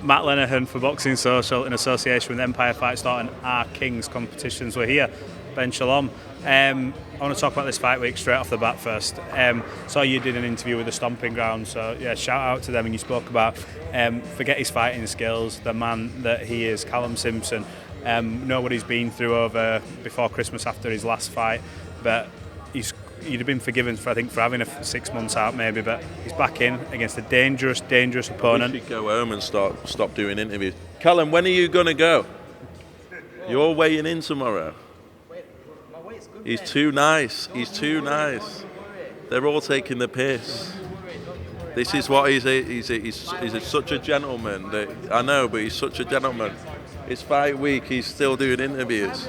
Matt Lenihan for Boxing Social in association with Empire Fight Store and Our Kings Competitions. We're here. Ben Shalom. I want to talk about this fight week straight off the bat first. Saw you did an interview with the Stomping Ground, so yeah, shout out to them. And you spoke about forget his fighting skills, the man that he is, Callum Simpson. Know what he's been through over before Christmas after his last fight, but he'd have been forgiven for having 6 months out maybe, but he's back in against a dangerous opponent. You should go home and stop doing interviews. Callum, when are you gonna go? You're weighing in tomorrow. He's too nice. They're all taking the piss. This is what he's such a gentleman. I know, but he's such a gentleman. It's fight week. He's still doing interviews.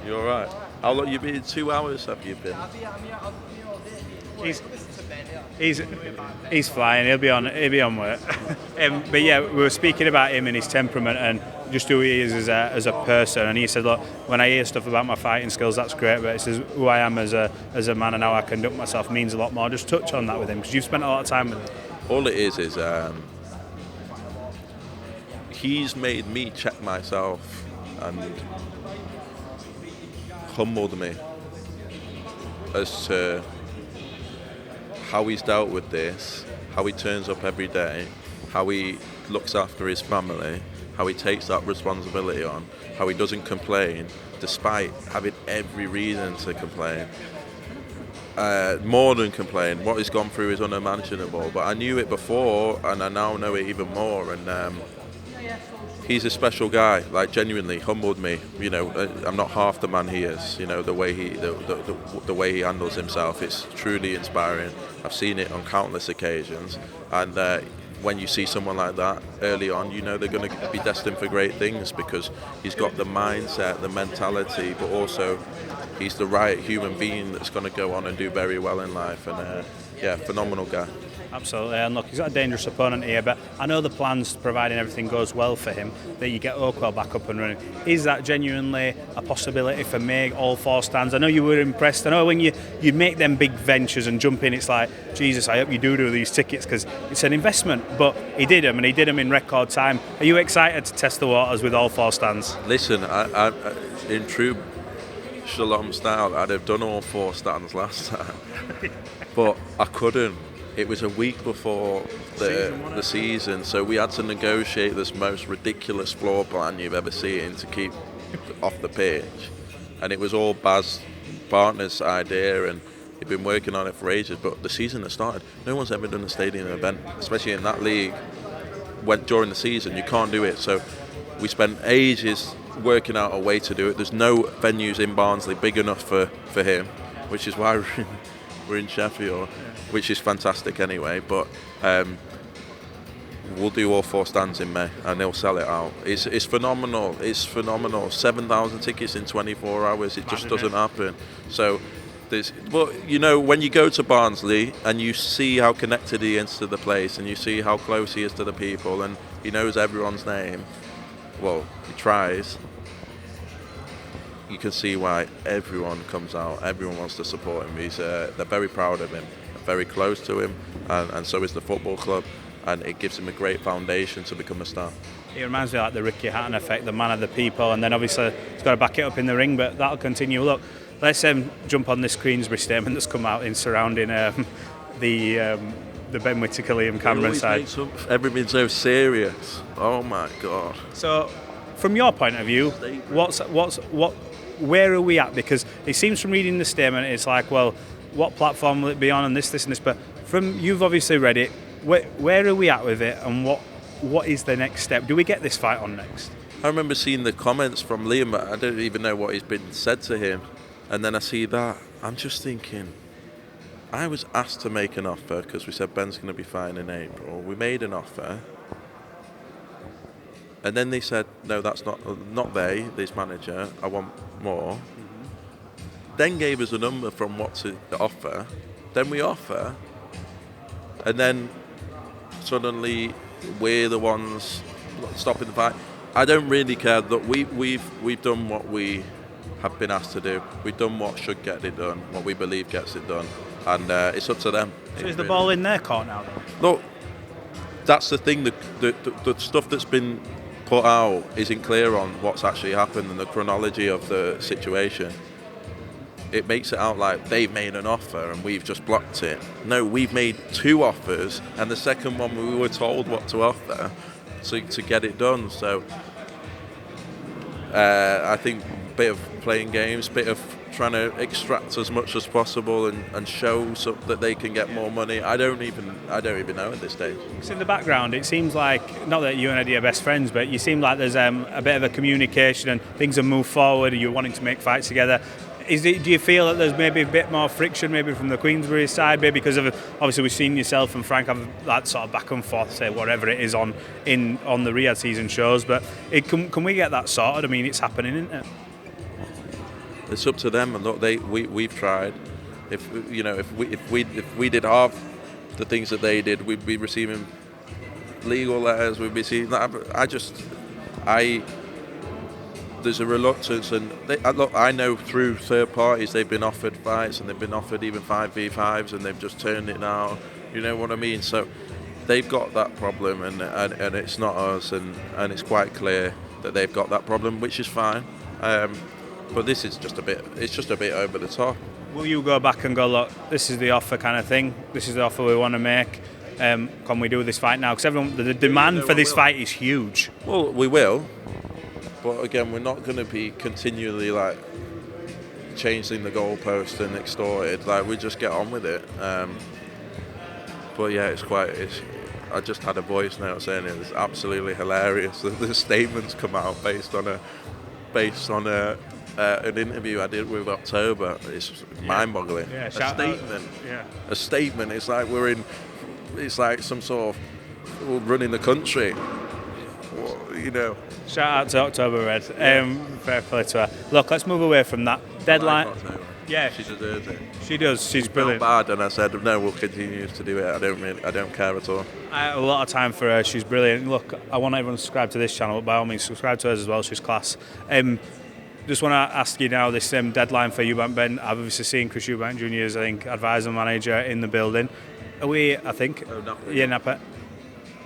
You're all right. How long you been? 2 hours have you been? He's flying. He'll be on work. But yeah, we were speaking about him and his temperament and just who he is as a person. And he said, look, when I hear stuff about my fighting skills, that's great. But he says who I am as a man and how I conduct myself means a lot more. Just touch on that with him because you've spent a lot of time with him. All it is he's made me check myself and humbled me as to how he's dealt with this, how he turns up every day, how he looks after his family, how he takes that responsibility on, how he doesn't complain despite having every reason to complain. More than complain. What he's gone through is unimaginable, but I knew it before and I now know it even more. And he's a special guy, like genuinely humbled me. You know, I'm not half the man he is. You know, the way the way he handles himself, it's truly inspiring. I've seen it on countless occasions, and when you see someone like that early on, you know they're going to be destined for great things because he's got the mindset, the mentality, but also he's the right human being that's going to go on and do very well in life. And yeah, phenomenal guy. Absolutely, and look, he's got a dangerous opponent here, but I know the plans, providing everything goes well for him, that you get Oakwell back up and running. Is that genuinely a possibility for me, all four stands? I know you were impressed. I know when you make them big ventures and jump in, it's like, Jesus, I hope you do these tickets because it's an investment, but he did them, and he did them in record time. Are you excited to test the waters with all four stands? Listen, I in true Shalom style, I'd have done all four stands last time, but I couldn't. It was a week before the season, so we had to negotiate this most ridiculous floor plan you've ever seen to keep off the pitch. And it was all Baz partner's idea, and he'd been working on it for ages, but the season has started. No one's ever done a stadium event, especially in that league. During the season, you can't do it. So we spent ages working out a way to do it. There's no venues in Barnsley big enough for him, which is why we're in Sheffield. Which is fantastic anyway, but we'll do all four stands in May and they'll sell it out. It's phenomenal. 7,000 tickets in 24 hours. It just doesn't happen. So you know, when you go to Barnsley and you see how connected he is to the place and you see how close he is to the people and he knows everyone's name, well, he tries. You can see why everyone comes out. Everyone wants to support him. They're very proud of him. Very close to him, and so is the football club, and it gives him a great foundation to become a star. It reminds me of like the Ricky Hatton effect, the man of the people, and then obviously he's got to back it up in the ring, but that'll continue. Look, let's jump on this Queensberry statement that's come out in surrounding the Ben Whittaker, Liam Cameron side. Everything's so serious. Oh my God. So, from your point of view, where are we at? Because it seems from reading the statement, it's like, well, what platform will it be on and this and this, but you've obviously read it, where are we at with it and what is the next step? Do we get this fight on next? I remember seeing the comments from Liam, I don't even know what has been said to him, and then I see that, I'm just thinking, I was asked to make an offer because we said Ben's going to be fighting in April. We made an offer, and then they said, no, that's not this manager, I want more. Then gave us a number from what to offer, then we offer, and then suddenly we're the ones stopping the fight. I don't really care. Look, we've done what we have been asked to do. We've done what should get it done, what we believe gets it done. and it's up to them. So is the ball in their court now then? Look, that's the thing. The stuff that's been put out isn't clear on what's actually happened and the chronology of the situation. It makes it out like they've made an offer and we've just blocked it. No, we've made 2 offers, and the second one we were told what to offer to get it done. So I think a bit of playing games, bit of trying to extract as much as possible and show that they can get more money. I don't even know at this stage. Because in the background, it seems like, not that you and Eddie are best friends, but you seem like there's a bit of a communication and things have moved forward and you're wanting to make fights together. Do you feel that there's maybe a bit more friction maybe from the Queensberry side, maybe because of, obviously we've seen yourself and Frank have that sort of back and forth, say whatever it is on the Riyadh season shows, but can we get that sorted? I mean, it's happening, isn't it? It's up to them, and look, we've tried. If we did half the things that they did, we'd be receiving legal letters. We'd be seeing that. There's a reluctance, and look, I know through third parties they've been offered fights and they've been offered even 5v5s and they've just turned it down. You know what I mean? So they've got that problem, and it's not us, and it's quite clear that they've got that problem, which is fine. But this is just a bit over the top. Will you go back and go, look, this is the offer kind of thing, this is the offer we want to make, can we do this fight now? Because the demand for this fight is huge. Well, we will, but again, we're not going to be continually like changing the goalpost and extorted. Like, we just get on with it. But yeah, I just had a voice note saying it was absolutely hilarious that the statements come out based on an interview I did with October. It's mind-boggling. Yeah, a statement. It's like it's like some sort of running the country. Shout out to October Red. Fair play to her. Look, let's move away from that deadline. Yeah, she deserves it. She does. She's brilliant. Bad, and I said no. We'll continue to do it. I don't care at all. I have a lot of time for her. She's brilliant. Look, I want everyone to subscribe to this channel, but by all means, subscribe to hers as well. She's class. Just want to ask you now this deadline for Eubank Ben. I've obviously seen Chris Eubank Jr. as, I think, advisor manager in the building. Are we, I think? Oh, Napa. Yeah, Napa.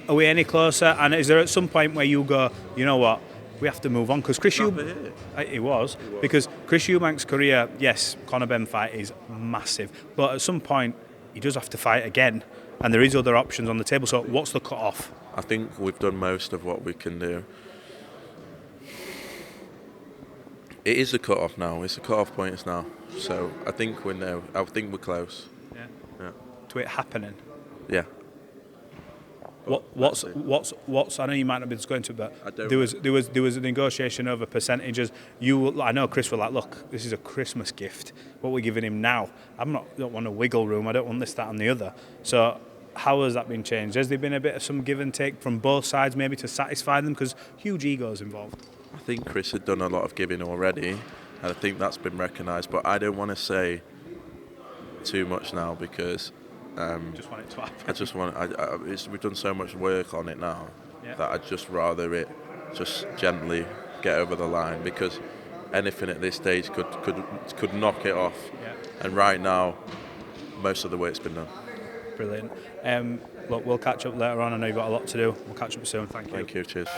Are we any closer? And is there at some point where you go, you know what, we have to move on? Because Chris Eubank... It was. Because Chris Eubank's career, yes, Conor Benn fight is massive. But at some point, he does have to fight again. And there is other options on the table. So what's the cut-off? I think we've done most of what we can do. It is a cut-off now. It's a cut-off points now. So I think we're close. Yeah. To it happening? Yeah. What's I know you might not be going to, but there was a negotiation over percentages. I know Chris were like, look, this is a Christmas gift. What we're giving him now, don't want a wiggle room. I don't want this, that, and the other. So how has that been changed? Has there been a bit of some give and take from both sides, maybe to satisfy them, because huge egos involved? I think Chris had done a lot of giving already, and I think that's been recognised. But I don't want to say too much now because. Just want it to happen. We've done so much work on it now that I'd just rather it just gently get over the line, because anything at this stage could knock it off. Yeah. And right now, most of the work's been done. Brilliant. Look, we'll catch up later on. I know you've got a lot to do. We'll catch up soon. Thank you. Thank you. Cheers.